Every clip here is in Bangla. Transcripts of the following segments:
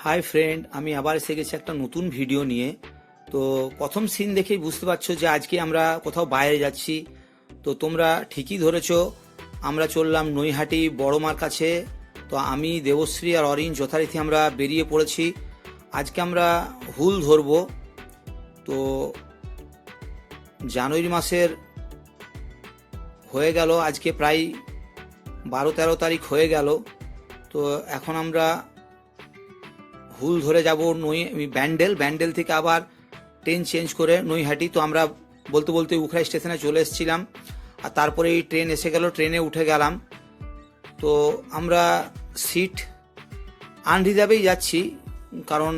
হাই ফ্রেন্ড, আমি আবার এসে গেছি একটা নতুন ভিডিও নিয়ে। তো প্রথম সিন দেখেই বুঝতে পারছো যে আজকে আমরা কোথাও বাইরে যাচ্ছি। তো তোমরা ঠিকই ধরেছো, আমরা চললাম নৈহাটি বড় মার কাছে। তো আমি, দেবশ্রী আর অরিন যথারীতি আমরা বেরিয়ে পড়েছি। আজকে আমরা হুল ধরবো। তো জানুয়ারি মাসের হয়ে গেল, আজকে প্রায় 12-13 তারিখ হয়ে গেল। তো এখন আমরা হুল ধরে যাব ব্যান্ডেল থেকে আবার ট্রেন চেঞ্জ করে নৈহাটি। তো আমরা বলতে বলতে উখড়া স্টেশনে চলে এসেছিলাম, আর তারপরে এই ট্রেন এসে গেল, ট্রেনে উঠে গেলাম। তো আমরা সিট আনরিজার্ভেই যাচ্ছি, কারণ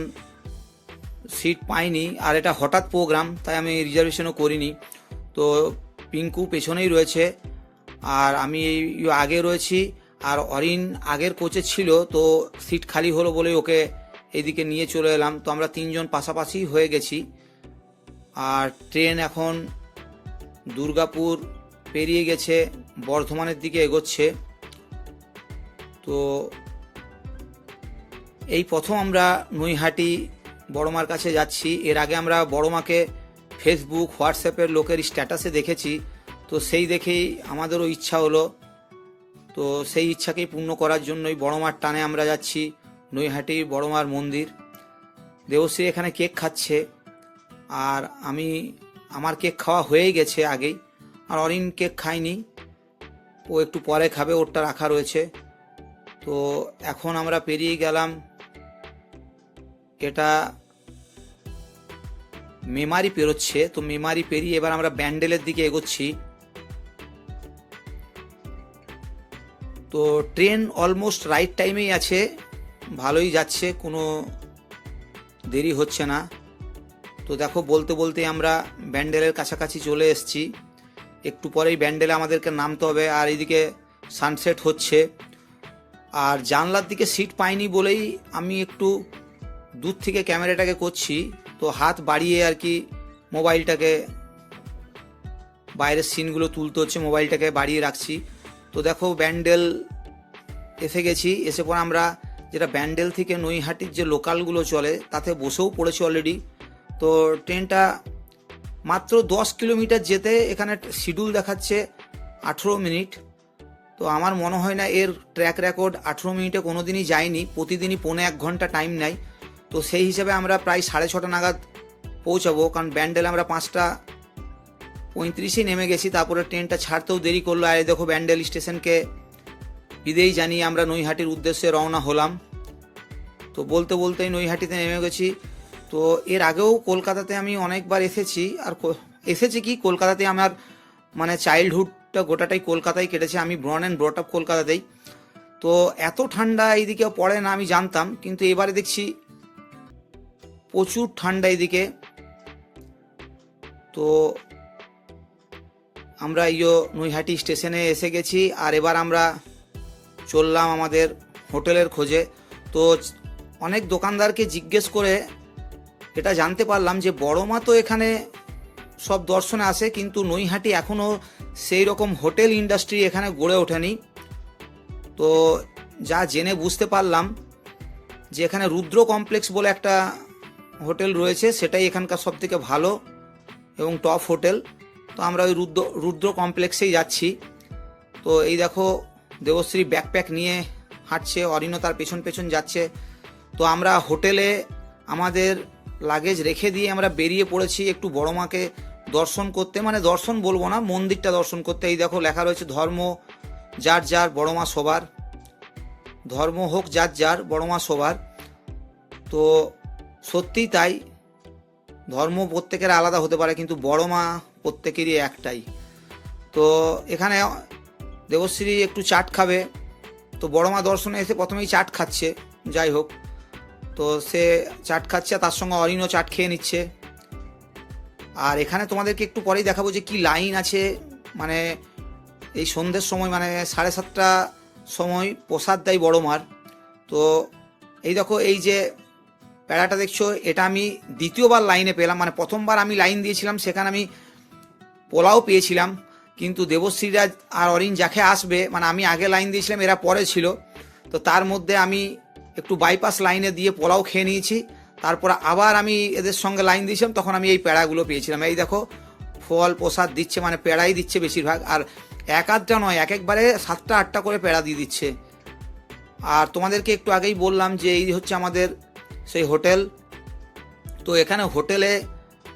সিট পাইনি, আর এটা হঠাৎ প্রোগ্রাম, তাই আমি রিজার্ভেশনও করিনি। তো পিঙ্কু পেছনেই রয়েছে, আর আমি আগে রয়েছি, আর অরিন আগের কোচে ছিল। তো সিট খালি হলো বলে ওকে এদিকে নিয়ে চলে এলাম। তো আমরা তিনজন পাশাপাশি হয়ে গেছি। আর ট্রেন এখন দুর্গাপুর পেরিয়ে গেছে, বর্ধমানের দিকে এগোচ্ছে। তো এই প্রথম আমরা নৈহাটি বড়মার কাছে যাচ্ছি। এর আগে আমরা বড়মাকে ফেসবুক, হোয়াটসঅ্যাপের লোকের স্ট্যাটাসে দেখেছি। তো সেই দেখেই আমাদেরও ইচ্ছা হলো। তো সেই ইচ্ছাকেই পূর্ণ করার জন্যই বড়মার টানে আমরা যাচ্ছি নৈহাটি বড়মার মন্দির। দেবশ্রী এখানে কেক খাচ্ছে, আর আমার কেক খাওয়া হয়েই গেছে আগেই। আর অরিন কেক খায়নি, ও একটু পরে খাবে, ওরটা রাখা রয়েছে। তো এখন আমরা পেরিয়ে গেলাম, এটা মেমারি পেরোচ্ছে। তো মেমারি পেরিয়ে এবার আমরা ব্যান্ডেলের দিকে এগোচ্ছি। তো ট্রেন অলমোস্ট রাইট টাইমেই আছে, ভালোই যাচ্ছে, কোনো দেরি হচ্ছে না। তো দেখো, বলতে বলতে আমরা ব্যান্ডেলের কাছাকাছি চলে এসেছি। একটু পরেই ব্যান্ডেলে আমাদেরকে নামতে হবে, আর এইদিকে সানসেট হচ্ছে। আর জানলার দিকে সিট পাইনি বলেই আমি একটু দূর থেকে ক্যামেরাটাকে করছি। তো হাত বাড়িয়ে আর কি মোবাইলটাকে, বাইরের সিনগুলো তুলতে হচ্ছে, মোবাইলটাকে বাড়িয়ে রাখছি। তো দেখো, ব্যান্ডেল এসে গেছি। এসে পর আমরা যেটা ব্যান্ডেল থেকে নৈহাটির যে লোকালগুলো চলে তাতে বসেও পড়েছি অলরেডি। তো ট্রেনটা মাত্র 10 কিলোমিটার যেতে এখানে শিডিউল দেখাচ্ছে 18 মিনিট। তো আমার মনে হয় না এর ট্র্যাক রেকর্ড 18 মিনিটে কোনো দিনই যায়নি, প্রতিদিনই 1.25 ঘন্টা টাইম নেয়। তো সেই হিসাবে আমরা প্রায় 6:30 নাগাদ পৌঁছাবো, কারণ ব্যান্ডেলে আমরা 5:35 নেমে গেছি। তারপরে ট্রেনটা ছাড়তেও দেরি করলো। আর দেখো, ব্যান্ডেল স্টেশনকে বিদেই জানিয়ে আমরা নৈহাটির উদ্দেশ্যে রওনা হলাম। তো বলতে বলতেই নৈহাটিতে নেমে গেছি। তো এর আগেও কলকাতাতে আমি অনেকবার এসেছি, আর এসেছি কি, কলকাতাতে আমার মানে চাইল্ডহুডটা গোটাটাই কলকাতায় কেটেছে। আমি ব্রন অ্যান্ড ব্রট আপ কলকাতাতেই। তো এত ঠান্ডা এইদিকে পড়ে না আমি জানতাম, কিন্তু এবারে দেখছি প্রচুর ঠান্ডা এইদিকে। তো আমরা নৈহাটি স্টেশনে এসে গেছি, আর এবার আমরা চললাম আমাদের হোটেলের খোঁজে। তো অনেক দোকানদারকে জিজ্ঞেস করে এটা জানতে পারলাম যে বড়মা তো এখানে সব দর্শনে আসে, কিন্তু নৈহাটি এখনও সেই রকম হোটেল ইন্ডাস্ট্রি এখানে গড়ে ওঠেনি। তো যা জেনে বুঝতে পারলাম যে এখানে রুদ্র কমপ্লেক্স বলে একটা হোটেল রয়েছে, সেটাই এখানকার সব থেকে ভালো এবং টপ হোটেল। তো আমরা ওই রুদ্র কমপ্লেক্সেই যাচ্ছি। তো এই দেখো, দেবশ্রী ব্যাকপ্যাক নিয়ে হাঁটছে, অরিনও তার পেছন পেছন যাচ্ছে। তো আমরা হোটেলে আমাদের লাগেজ রেখে দিয়ে আমরা বেরিয়ে পড়েছি একটু বড়মাকে দর্শন করতে, মানে দর্শন বলবো না, মন্দিরটা দর্শন করতে। এই দেখো, লেখা রয়েছে ধর্ম যার যার, বড়মা সবার। ধর্ম হোক যার যার, বড়মা সবার। তো সত্যিই তাই, ধর্ম প্রত্যেকের আলাদা হতে পারে, কিন্তু বড়মা প্রত্যেকেরই একটাই। তো এখানে দেবশ্রী একটু চাট খাবে। তো বড়মা দর্শনে এসে প্রথমেই চাট খাচ্ছে, যাই হোক। তো সে চাট খাচ্ছে, তার সঙ্গে অরিনও চাট খেয়ে নিচ্ছে। আর এখানে তোমাদেরকে একটু পরেই দেখাবো যে কি লাইন আছে। মানে এই সন্ধ্যের সময়, মানে 7:30 সময় প্রসাদ দেয় বড়মার। তো এই দেখো, এই যে প্যাড়াটা দেখছো, এটা আমি দ্বিতীয়বার লাইনে পেলাম। মানে প্রথমবার আমি লাইন দিয়েছিলাম, সেখানে আমি পোলাও পেয়েছিলাম, কিন্তু দেবশ্রীরা আর অরিন যাকে আসবে, মানে আমি আগে লাইন দিয়েছিলাম, এরা পরে ছিল। তো তার মধ্যে আমি একটু বাইপাস লাইনে দিয়ে পোলাও খেয়ে নিয়েছি। তারপর আবার আমি এদের সঙ্গে লাইন দিয়েছিলাম, তখন আমি এই পেড়াগুলো পেয়েছিলাম। এই দেখো ফল প্রসাদ দিচ্ছে, মানে পেড়াই দিচ্ছে বেশিরভাগ, আর এক আধটা নয়, একবারে 7টা 8টা করে পেড়া দিয়ে দিচ্ছে। আর তোমাদেরকে একটু আগেই বললাম যে এই হচ্ছে আমাদের সেই হোটেল। তো এখানে হোটেলে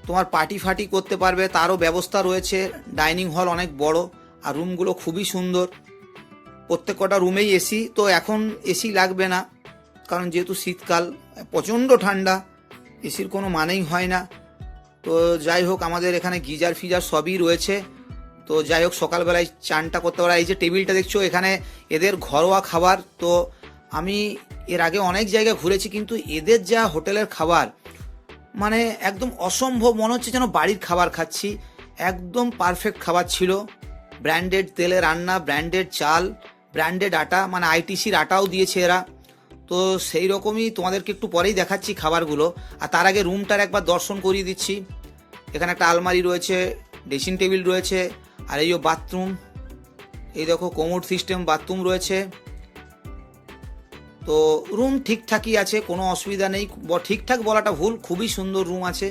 তোমার পার্টি ফার্টি করতে পারবে, তারও ব্যবস্থা রয়েছে। ডাইনিং হল অনেক বড়, আর রুমগুলো খুবই সুন্দর। প্রত্যেক কটা রুমেই এসি, তো এখন এসি লাগবে না, কারণ যেহেতু শীতকাল, প্রচণ্ড ঠান্ডা, এসির কোনো মানেই হয় না। তো যাই হোক, আমাদের এখানে গিজার ফিজার সবই রয়েছে। তো যাই হোক, সকালবেলায় চানটা করতে পারা। এই যে টেবিলটা দেখছো, এখানে এদের ঘরোয়া খাবার। তো আমি এর আগে অনেক জায়গায় ঘুরেছি, কিন্তু এদের যা হোটেলের খাবার, মানে একদম অসম্ভব, মনে হচ্ছে যেন বাড়ির খাবার খাচ্ছি। একদম পারফেক্ট খাবার ছিল। ব্র্যান্ডেড তেলে রান্না, ব্র্যান্ডেড চাল, ব্র্যান্ডেড আটা, মানে আইটিসির আটাও দিয়েছে এরা। তো সেই রকমই তোমাদেরকে একটু পরেই দেখাচ্ছি খাবারগুলো। আর তার আগে রুমটার একবার দর্শন করিয়ে দিচ্ছি। এখানে একটা আলমারি রয়েছে, ড্রেসিং টেবিল রয়েছে, আর এই বাথরুম, এই দেখো কোমোড সিস্টেম বাথরুম রয়েছে। তো রুম ঠিকঠাকই আছে, কোনো অসুবিধা নেই। ঠিকঠাক বলাটা ভুল, খুবই সুন্দর রুম আছে।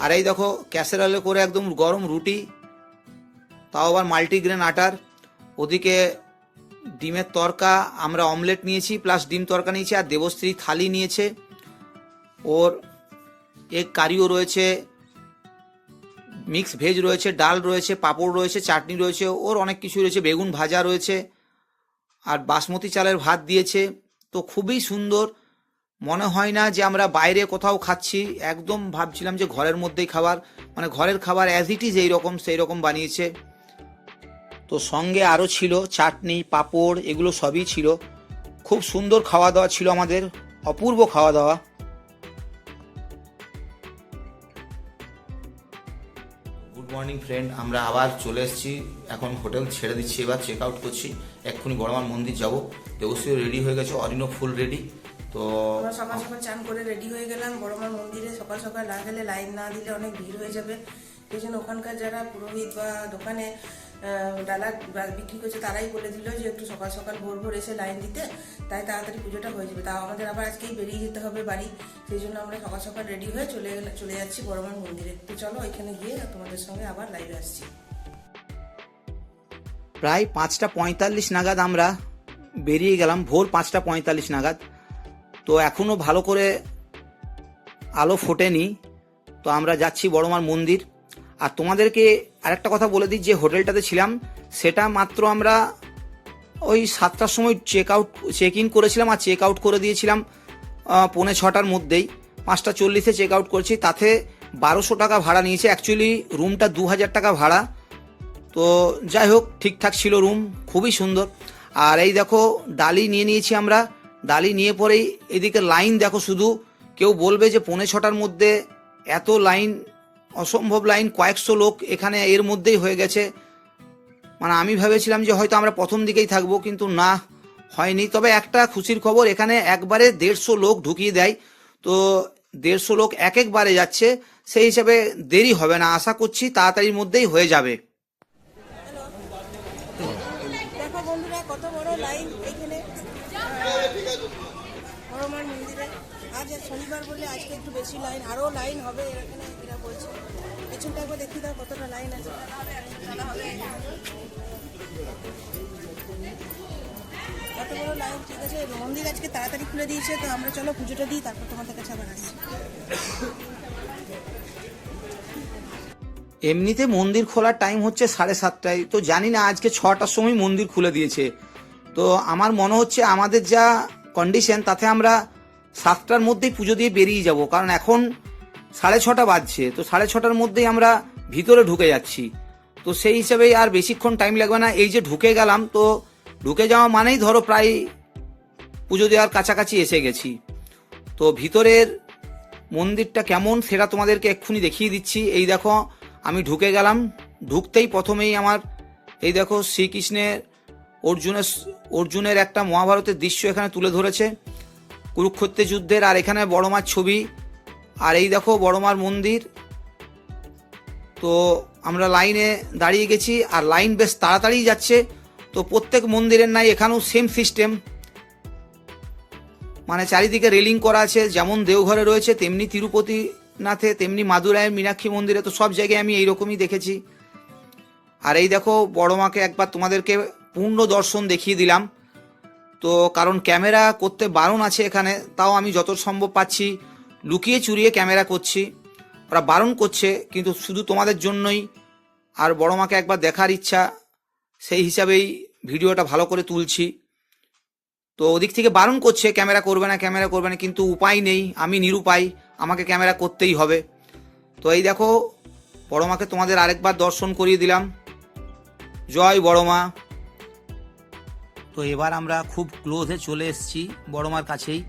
আর এই দেখো ক্যাসেরলে করে একদম গরম রুটি, তাও আবার মাল্টিগ্রেন আটার। ওদিকে ডিমের তরকা, আমরা অমলেট নিয়েছি প্লাস ডিম তরকা নিয়েছি, আর দেবশ্রী থালি নিয়েছে। ওর এগ কারিও রয়েছে, মিক্স ভেজ রয়েছে, ডাল রয়েছে, পাঁপড় রয়েছে, চাটনি রয়েছে, ওর অনেক কিছু রয়েছে, বেগুন ভাজা রয়েছে, আর বাসমতি চালের ভাত দিয়েছে। তো খুবই সুন্দর, মনে হয় না যে আমরা বাইরে কোথাও খাচ্ছি। একদম ভাবছিলাম যে ঘরের মধ্যেই খাবার, মানে ঘরের খাবার অ্যাজ ইট ইজ এইরকম সেই রকম বানিয়েছে। তো সঙ্গে আরও ছিল চাটনি, পাঁপড়, এগুলো সবই ছিল। খুব সুন্দর খাওয়া দাওয়া ছিল আমাদের, অপূর্ব খাওয়া দাওয়া। গুড মর্নিং ফ্রেন্ড, আমরা আবার চলে এসেছি। এখন হোটেল ছেড়ে দিচ্ছি, এবার চেক আউট করছি। এক্ষুনি বড়মার মন্দির যাব। দেবশ্রী রেডি হয়ে গেছে, অরিনও ফুল রেডি। তো আমরা সকাল সকাল চান করে রেডি হয়ে গেলাম বড়মার মন্দিরে। সকাল সকাল না গেলে, লাইন না দিলে অনেক ভিড় হয়ে যাবে। সেই জন্য ওখানকার যারা পুরোহিত বা দোকানে ডালা বিক্রি করছে, তারাই বলে দিল যে একটু সকাল সকাল ভোর ভোর এসে লাইন দিতে, তাই তাড়াতাড়ি পুজোটা হয়ে যাবে। তাও আমাদের আবার আজকেই বেরিয়ে যেতে হবে বাড়ি, সেই জন্য আমরা সকাল সকাল রেডি হয়ে চলে যাচ্ছি বড়মার মন্দিরে। তো চলো ওইখানে গিয়ে তোমাদের সঙ্গে আবার লাইভে আসছি। প্রায় 5টা 45 নাগাদ আমরা বেরিয়ে গেলাম, ভোর 5টা 45 নাগাদ। তো এখনও ভালো করে আলো ফোটেনি। তো আমরা যাচ্ছি বড়মার মন্দির। আর তোমাদেরকে আরেকটা কথা বলে দিই, যে হোটেলটাতে ছিলাম সেটা মাত্র আমরা ওই 7টার সময় চেক ইন করেছিলাম, আর চেক আউট করে দিয়েছিলাম 5:45-6টার মধ্যেই। 5টা 40-এ চেক আউট করেছি, তাতে 1200 টাকা ভাড়া নিয়েছে। অ্যাকচুয়ালি রুমটা 2000 টাকা ভাড়া। তো যাই হোক, ঠিকঠাক ছিল রুম, খুবই সুন্দর। আর এই দেখো ডালি নিয়ে নিয়েছি আমরা। ডালি নিয়ে পরেই এদিকে লাইন দেখো, শুধু কেউ বলবে যে 5:45-6টার মধ্যে এত লাইন, অসম্ভব লাইন। কয়েকশো লোক এখানে এর মধ্যেই হয়ে গেছে। মানে আমি ভেবেছিলাম যে হয়তো আমরা প্রথম দিকেই থাকবো, কিন্তু না, হয়নি। তবে একটা খুশির খবর, এখানে একবারে 150 লোক ঢুকিয়ে দেয়। তো 150 লোক একবারে যাচ্ছে, সেই হিসাবে দেরি হবে না, আশা করছি তাড়াতাড়ির মধ্যেই হয়ে যাবে। দেখো বন্ধুরা, কত বড় লাইন এখানে বড়মার মন্দিরে। আজ শনিবার বলে আজকে একটু বেশি লাইন, আরও লাইন হবে এখানে এরা বলছে। পেছনটা একবার দেখি দাও কতটা লাইন আছে। কত বড় লাইন, ঠিক আছে। মন্দির আজকে তাড়াতাড়ি খুলে দিয়েছে, তো আমরা চলো পুজোটা দিই, তারপর তোমাদের কাছে আবার আসছি। এমনিতে মন্দির খোলার টাইম হচ্ছে 7:30টায়। তো জানি না আজকে 6টার সময় মন্দির খুলে দিয়েছে। তো আমার মনে হচ্ছে আমাদের যা কন্ডিশন, তাতে আমরা 7টার মধ্যেই পুজো দিয়ে বেরিয়ে যাব, কারণ এখন 6:30 বাজছে। তো 6:30টার মধ্যেই আমরা ভিতরে ঢুকে যাচ্ছি। তো সেই হিসাবেই আর বেশিক্ষণ টাইম লাগবে না। এই যে ঢুকে গেলাম, তো ঢুকে যাওয়া মানেই ধরো প্রায় পুজো দেওয়ার কাছাকাছি এসে গেছি। তো ভিতরের মন্দিরটা কেমন সেটা তোমাদেরকে এক্ষুনি দেখিয়ে দিচ্ছি। এই দেখো আমি ঢুকে গেলাম। ঢুকতেই প্রথমেই আমার এই দেখো শ্রীকৃষ্ণের অর্জুনের একটা মহাভারতের দৃশ্য এখানে তুলে ধরেছে, কুরুক্ষেত্রের যুদ্ধের। আর এখানে বড়মার ছবি, আর এই দেখো বড়মার মন্দির। তো আমরা লাইনে দাঁড়িয়ে গেছি, আর লাইন বেশ তাড়াতাড়ি যাচ্ছে। তো প্রত্যেক মন্দিরের নাই এখানেও সেম সিস্টেম, মানে চারিদিকে রেলিং করা আছে, যেমন দেওঘরে রয়েছে তেমনি তিরুপতিনাথে, তেমনি মাদুরাইয়ের মীনাক্ষী মন্দিরে, তো সব জায়গায় আমি এইরকমই দেখেছি। আর এই দেখো বড় মাকে একবার তোমাদেরকে পূর্ণ দর্শন দেখিয়ে দিলাম। তো কারণ ক্যামেরা করতে বারণ আছে এখানে, তাও আমি যত সম্ভব পাচ্ছি লুকিয়ে চুরিয়ে ক্যামেরা করছি। ওরা বারণ করছে কিন্তু শুধু তোমাদের জন্যই, আর বড় মাকে একবার দেখার ইচ্ছা, সেই হিসাবেই ভিডিওটা ভালো করে তুলছি। তো ওদিক থেকে বারণ করছে ক্যামেরা করবে না, ক্যামেরা করবে না, কিন্তু উপায় নেই, আমি নিরুপায়, আমাকে ক্যামেরা করতেই হবে। তো এই দেখো বড় মাকে তোমাদের আরেকবার দর্শন করিয়ে দিলাম। জয় বড় মা। তো এবার আমরা খুব ক্লোজে চলে এসেছি বড় মার কাছেই,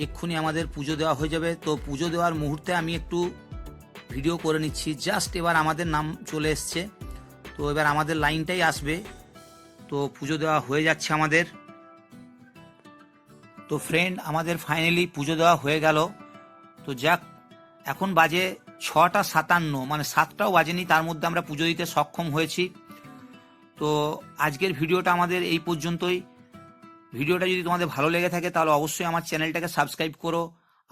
এক্ষুনি আমাদের পুজো দেওয়া হয়ে যাবে। তো পুজো দেওয়ার মুহূর্তে আমি একটু ভিডিও করে নিচ্ছি, জাস্ট এবার আমাদের নাম চলে এসছে, তো এবার আমাদের লাইনটাই আসবে। তো পুজো দেওয়া হয়ে যাচ্ছে আমাদের। তো ফ্রেন্ড, আমাদের ফাইনালি পুজো দেওয়া হয়ে গেল। তো যাক, এখন বাজে 6:57, মানে 7টাও বাজেনি, তার মধ্যে আমরা পুজো দিতে সক্ষম হয়েছি। তো আজকের ভিডিওটা আমাদের এই পর্যন্তই। ভিডিওটা যদি তোমাদের ভালো লেগে থাকে তাহলে অবশ্যই আমার চ্যানেলটাকে সাবস্ক্রাইব করো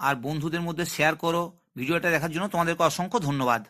আর বন্ধুদের মধ্যে শেয়ার করো। ভিডিওটা দেখার জন্য তোমাদেরকে অসংখ্য ধন্যবাদ।